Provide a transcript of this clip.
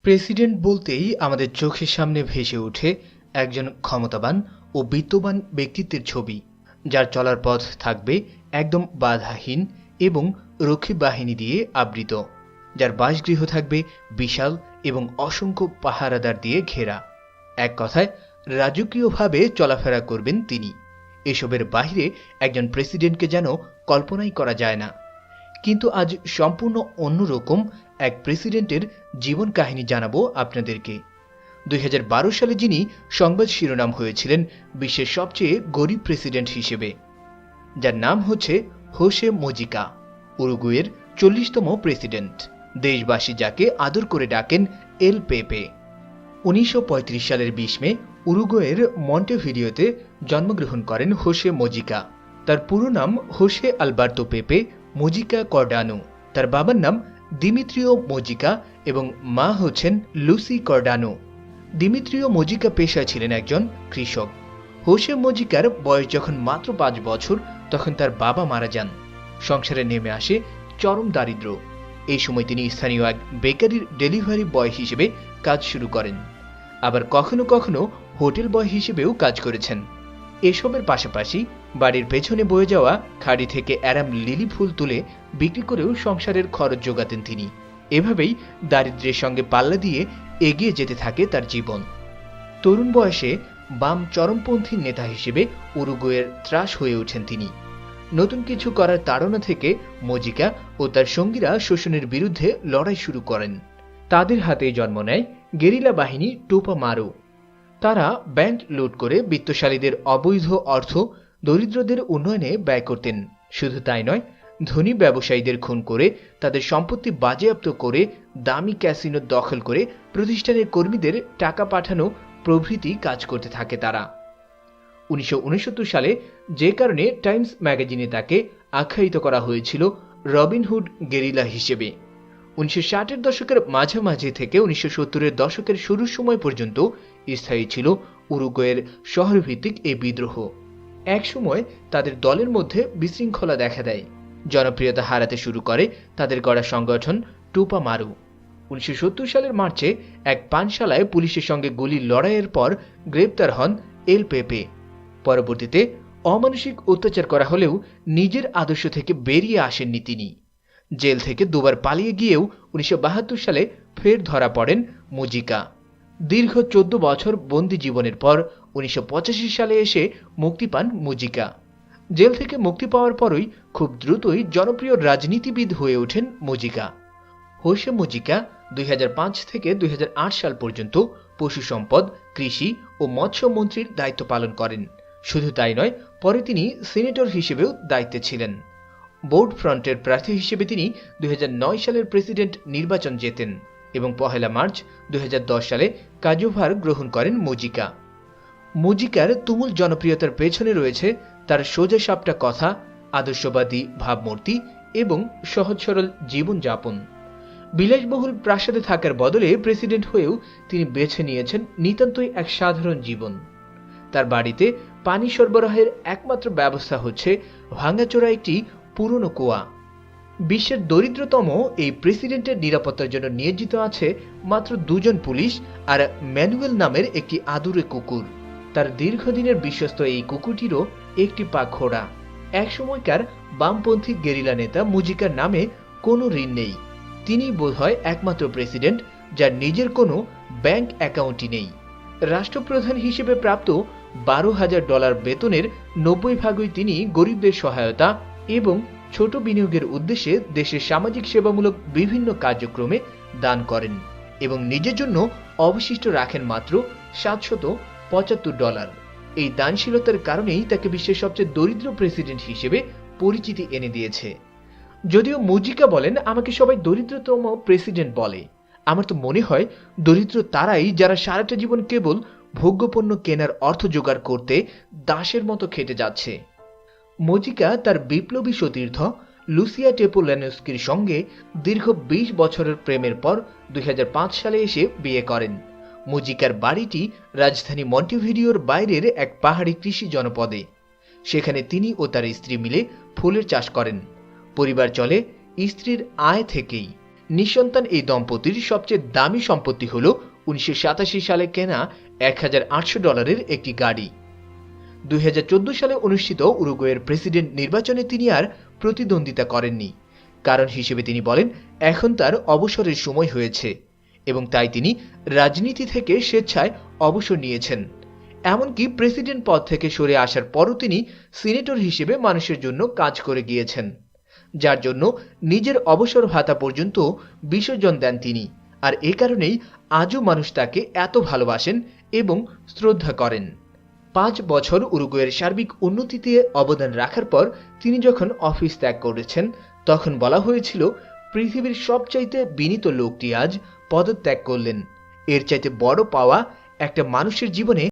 President বলতেই আমাদের চোখের সামনে ভেসে ওঠে একজন ক্ষমতাবান ও বিত্তবান ব্যক্তিত্বের ছবি, যার চলার পথ থাকবে একদম বাধাহীন এবং রক্ষী বাহিনী দিয়ে আবৃত, যার বাসগৃহ থাকবে বিশাল এবং অসংখ্য পাহারাদার দিয়ে ঘেরা। এক কথায় রাজকীয়ভাবে চলাফেরা করবেন তিনি। এসবের বাইরে একজন প্রেসিডেন্টকে যেন কল্পনাই করা যায় না। কিন্তু আজ সম্পূর্ণ অন্যরকম এক প্রেসিডেন্টের জীবন কাহিনী জানাবো আপনাদেরকে। 2012 সালে যিনি সংবাদ শিরোনাম হয়েছিলেন বিশ্বের সবচেয়ে গরিব প্রেসিডেন্ট হিসেবে, যার নাম হচ্ছে হোসে মুজিকা, উরুগুয়ের 40তম প্রেসিডেন্ট। দেশবাসী যাকে আদর করে ডাকেন এল পেপে। 1935 সালের 20 মে উরুগুয়ের মন্টেভিডিওতে জন্মগ্রহণ করেন হোসে মুজিকা। তার পুরো নাম হোসে আলবার্তো পেপে মুজিকা কর্ডানো। তার বাবার নাম দিমিত্রিও মুজিকা এবং মা হচ্ছেন লুসি কর্ডানো। দিমিত্রিও মুজিকা পেশায় ছিলেন একজন কৃষক। হোসে মুজিকার বয়স যখন মাত্র 5 বছর, তখন তার বাবা মারা যান। সংসারে নেমে আসে চরম দারিদ্র্য। এই সময় তিনি স্থানীয় এক বেকারির ডেলিভারি বয় হিসেবে কাজ শুরু করেন। আবার কখনো কখনো হোটেল বয় হিসেবেও কাজ করেছেন। এসবের পাশাপাশি বাড়ির পেছনে বয়ে যাওয়া খাড়ি থেকে অ্যারাম লিলি ফুল তুলে বিক্রি করেও সংসারের খরচ যোগাতেন তিনি। এভাবেই দারিদ্র্যের সঙ্গে পাল্লা দিয়ে এগিয়ে যেতে থাকে তার জীবন। তরুণ বয়সে বাম চরমপন্থী নেতা হিসেবে উরুগুয়ের ত্রাস হয়ে ওঠেন তিনি। নতুন কিছু করার তাড়না থেকে মুজিকা ও তার সঙ্গীরা শোষণের বিরুদ্ধে লড়াই শুরু করেন। তাদের হাতেই জন্ম নেয় গেরিলা বাহিনী টোপা মারো। তারা ব্যাংক লুট করে বিত্তশালীদের অবৈধ অর্থ দরিদ্রদের উন্নয়নে ব্যয় করতেন। শুধু তাই নয়, ধনী ব্যবসায়ীদের খুন করে তাদের সম্পত্তি বাজেয়াপ্ত করে দামি ক্যাসিনো দখল করে প্রতিষ্ঠানের কর্মীদের টাকা পাঠানো প্রভৃতি কাজ করতে থাকে তারা। 1969 সালে যে কারণে টাইমস ম্যাগাজিনে তাকে আখ্যায়িত করা হয়েছিল রবিনহুড গেরিলা হিসেবে। 1960-এর দশকের মাঝামাঝি থেকে 1970-এর দশকের শুরুর সময় পর্যন্ত স্থায়ী ছিল উরুগুয়ের শহরভিত্তিক এই বিদ্রোহ। একসময় তাদের দলের মধ্যে বিশৃঙ্খলা দেখা দেয়। জনপ্রিয়তা হারাতে শুরু করে তাদের গড়া সংগঠন টোপা মারো। 1970 সালের মার্চে এক পানশালায় পুলিশের সঙ্গে গুলির লড়াইয়ের পর গ্রেপ্তার হন এল পেপে। পরবর্তীতে অমানসিক অত্যাচার করা হলেও নিজের আদর্শ থেকে বেরিয়ে আসেননি তিনি। জেল থেকে দুবার পালিয়ে গিয়েও 1972 সালে ফের ধরা পড়েন মুজিকা। দীর্ঘ 14 বছর বন্দি জীবনের পর 1985 সালে এসে মুক্তি পান মুজিকা। জেল থেকে মুক্তি পাওয়ার পরই খুব দ্রুতই জনপ্রিয় রাজনীতিবিদ হয়ে ওঠেন মুজিকা। হোসে মুজিকা 2005 থেকে 2008 সাল পর্যন্ত পশু সম্পদ, কৃষি ও মৎস্য মন্ত্রীর দায়িত্ব পালন করেন। শুধু তাই নয়, পরে তিনি সিনেটর হিসেবেও দায়িত্বে ছিলেন। বোর্ড ফ্রন্টের প্রার্থী হিসেবে তিনি 2009 সালের প্রেসিডেন্ট নির্বাচন জেতেন এবং 1 মার্চ 2010 সালে কার্যভার গ্রহণ করেন মুজিকা। মুজিকার তুমুল জনপ্রিয়তার পেছনে রয়েছে তার সোজাসাপটা কথা, আদর্শবাদী ভাবমূর্তি এবং সহজ সরল জীবনযাপন। বিলাসবহুল প্রাসাদে থাকার বদলে প্রেসিডেন্ট হয়েও তিনি বেছে নিয়েছেন নিতান্তই এক সাধারণ জীবন। তার বাড়িতে পানি সরবরাহের একমাত্র ব্যবস্থা হচ্ছে ভাঙাচোরা একটি পুরনো কুয়া। বিশ্বের দরিদ্রতম এই প্রেসিডেন্টের নিরাপত্তার জন্য নিয়োজিত আছে মাত্র 2 জন পুলিশ আর ম্যানুয়েল নামের একটি আদুরে কুকুর। তার দীর্ঘদিনের বিশ্বস্ত এই কুকুরটিরও একটি পা খোড়া। একসময়কার বামপন্থী গেরিলা নেতা মুজিকার নামে কোনো ঋণ নেই। তিনি বোধহয় একমাত্র প্রেসিডেন্ট যার নিজের কোনো ব্যাংক অ্যাকাউন্টই নেই। রাষ্ট্রপ্রধান হিসেবে প্রাপ্ত $12,000 বেতনের 90 ভাগই তিনি গরিবদের সহায়তা এবং ছোট বিনিয়োগের উদ্দেশ্যে দেশের সামাজিক সেবামূলক বিভিন্ন কার্যক্রমে দান করেন এবং নিজের জন্য অবশিষ্ট রাখেন মাত্র $775। এই দানশীলতার কারণেই তাকে বিশ্বের সবচেয়ে দরিদ্র প্রেসিডেন্ট হিসেবে পরিচিতি এনে দিয়েছে। যদিও মুজিকা বলেন, আমাকে সবাই দরিদ্রতম প্রেসিডেন্ট বলে। আমার তো মনে হয় দরিদ্র তারাই যারা সারাটা জীবন কেবল ভোগ্যপণ্য কেনার অর্থ জোগাড় করতে দাসের মতো খেটে যাচ্ছে। মুজিকা তার বিপ্লবী সতীর্থ লুসিয়া টেপোল্যানস্কির সঙ্গে দীর্ঘ 20 বছরের প্রেমের পর 2005 সালে এসে বিয়ে করেন। মুজিকার বাড়িটি রাজধানী মন্টেভিডিওর বাইরের এক পাহাড়ি কৃষি জনপদে। সেখানে তিনি ও তার স্ত্রী মিলে ফুলের চাষ করেন। পরিবার চলে স্ত্রীর আয় থেকেই। নিঃসন্তান এই দম্পতির সবচেয়ে দামি সম্পত্তি হল 1987 সালে কেনা $1,800 একটি গাড়ি। 2014 সালে অনুষ্ঠিত উরুগুয়ের প্রেসিডেন্ট নির্বাচনে তিনি আর প্রতিদ্বন্দ্বিতা করেননি। কারণ হিসেবে তিনি বলেন এখন তার অবসরের সময় হয়েছে এবং তাই তিনি রাজনীতি থেকে স্বেচ্ছায় অবসর নিয়েছেন। এমনকি প্রেসিডেন্ট পদ থেকে সরে আসার পরও তিনি সিনেটর হিসেবে মানুষের জন্য কাজ করে গিয়েছেন, যার জন্য নিজের অবসর ভাতা পর্যন্ত বিসর্জন দেন তিনি। আর এ কারণেই আজও মানুষ তাকে এত ভালোবাসেন এবং শ্রদ্ধা করেন। 5 বছর উরুগুয়ের সার্বিক উন্নতিতে অবদান রাখার পর তিনি যখন অফিস ত্যাগ করেছেন তখন বলা হয়েছিল পৃথিবীর সবচাইতে বিনীত লোকটি আজ পদত্যাগ করলেন। এর চাইতে বড় পাওয়া একটা মানুষের জীবনে